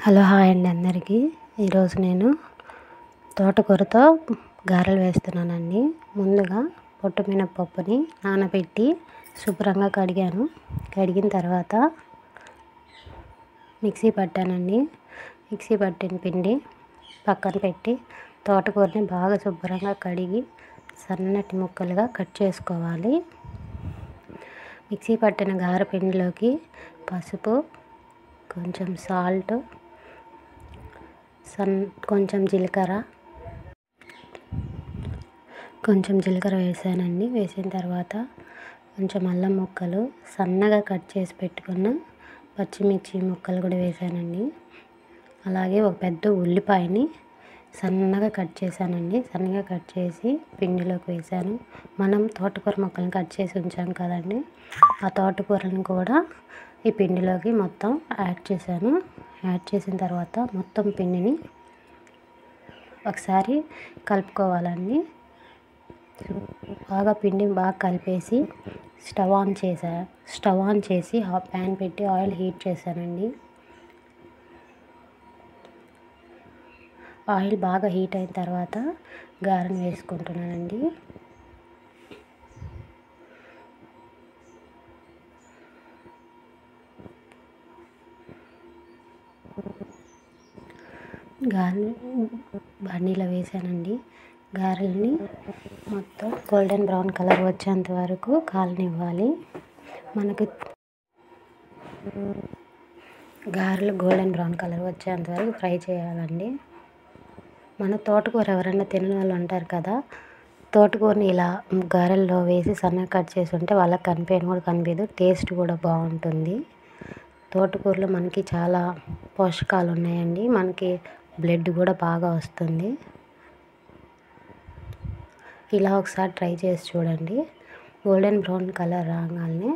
Hello hi అండి అందరికీ. ఈరోజు నేను తోటకూరతో గారెలు వేస్తున్నానండి. ముందుగా పొట్టు మినపప్పుని నానబెట్టి శుభ్రంగా కడిగిన తర్వాత మిక్సీ పట్టానండి. మిక్సీ పట్టిన పిండి పక్కన పెట్టి తోటకూరని బాగా శుభ్రంగా కడిగి సన్నటి ముక్కలుగా కట్ చేసుకోవాలి. మిక్సీ పట్టిన గారె పిండిలోకి పసుపు, కొంచెం సాల్ట్, కొంచెం జీలకర్ర వేసానండి. వేసిన తర్వాత కొంచెం అల్లం ముక్కలు, సన్నగా కట్ చేసి పెట్టుకున్న పచ్చిమిర్చి ముక్కలు కూడా వేసానండి. అలాగే ఒక పెద్ద ఉల్లిపాయని సన్నగా కట్ చేశానండి. సన్నగా కట్ చేసి పిండిలోకి వేసాను. మనం తోటకూర ముక్కలను కట్ చేసి ఉంచాం కదండి, ఆ తోటకూరను కూడా ఈ పిండిలోకి మొత్తం యాడ్ చేశాను. యాడ్ చేసిన తర్వాత మొత్తం పిండిని ఒకసారి కలుపుకోవాలండి. పిండి బాగా కలిపేసి స్టవ్ ఆన్ చేసి ప్యాన్ పెట్టి ఆయిల్ హీట్ చేశానండి. ఆయిల్ బాగా హీట్ అయిన తర్వాత గారెను వేసుకుంటున్నానండి. గారెలు బండిలో వేసానండి. గారెల్ని మొత్తం గోల్డెన్ బ్రౌన్ కలర్ వచ్చేంత వరకు కాలనివ్వాలి. మనకి గారెలు గోల్డెన్ బ్రౌన్ కలర్ వచ్చేంత వరకు ఫ్రై చేయాలండి. మన తోటకూర ఎవరైనా తినని వాళ్ళు ఉంటారు కదా, తోటకూరని ఇలా గారెల్లో వేసి సన్నగా కట్ చేసి ఉంటే వాళ్ళకి కనిపించదు. టేస్ట్ కూడా బాగుంటుంది. తోటకూరలో మనకి చాలా పోషకాలు ఉన్నాయండి. మనకి బ్లడ్ కూడా బాగా వస్తుంది. ఇలా ఒకసారి ట్రై చేసి చూడండి. గోల్డెన్ బ్రౌన్ కలర్ రాగానే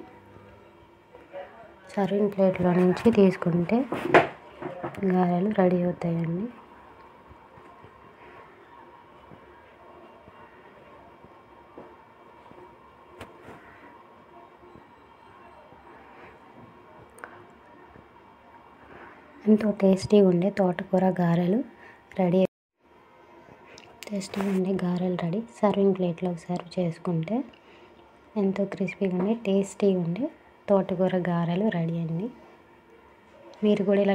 సర్వింగ్ ప్లేట్లో నుంచి తీసుకుంటే గారెలు రెడీ అవుతాయండి. ఎంతో టేస్టీగా ఉండే తోటకూర గారెలు రెడీ. సర్వింగ్ ప్లేట్లో సర్వ్ చేసుకుంటే ఎంతో క్రిస్పీగా ఉండే టేస్టీగా ఉండే తోటకూర గారెలు రెడీ అండి. మీరు కూడా ఇలా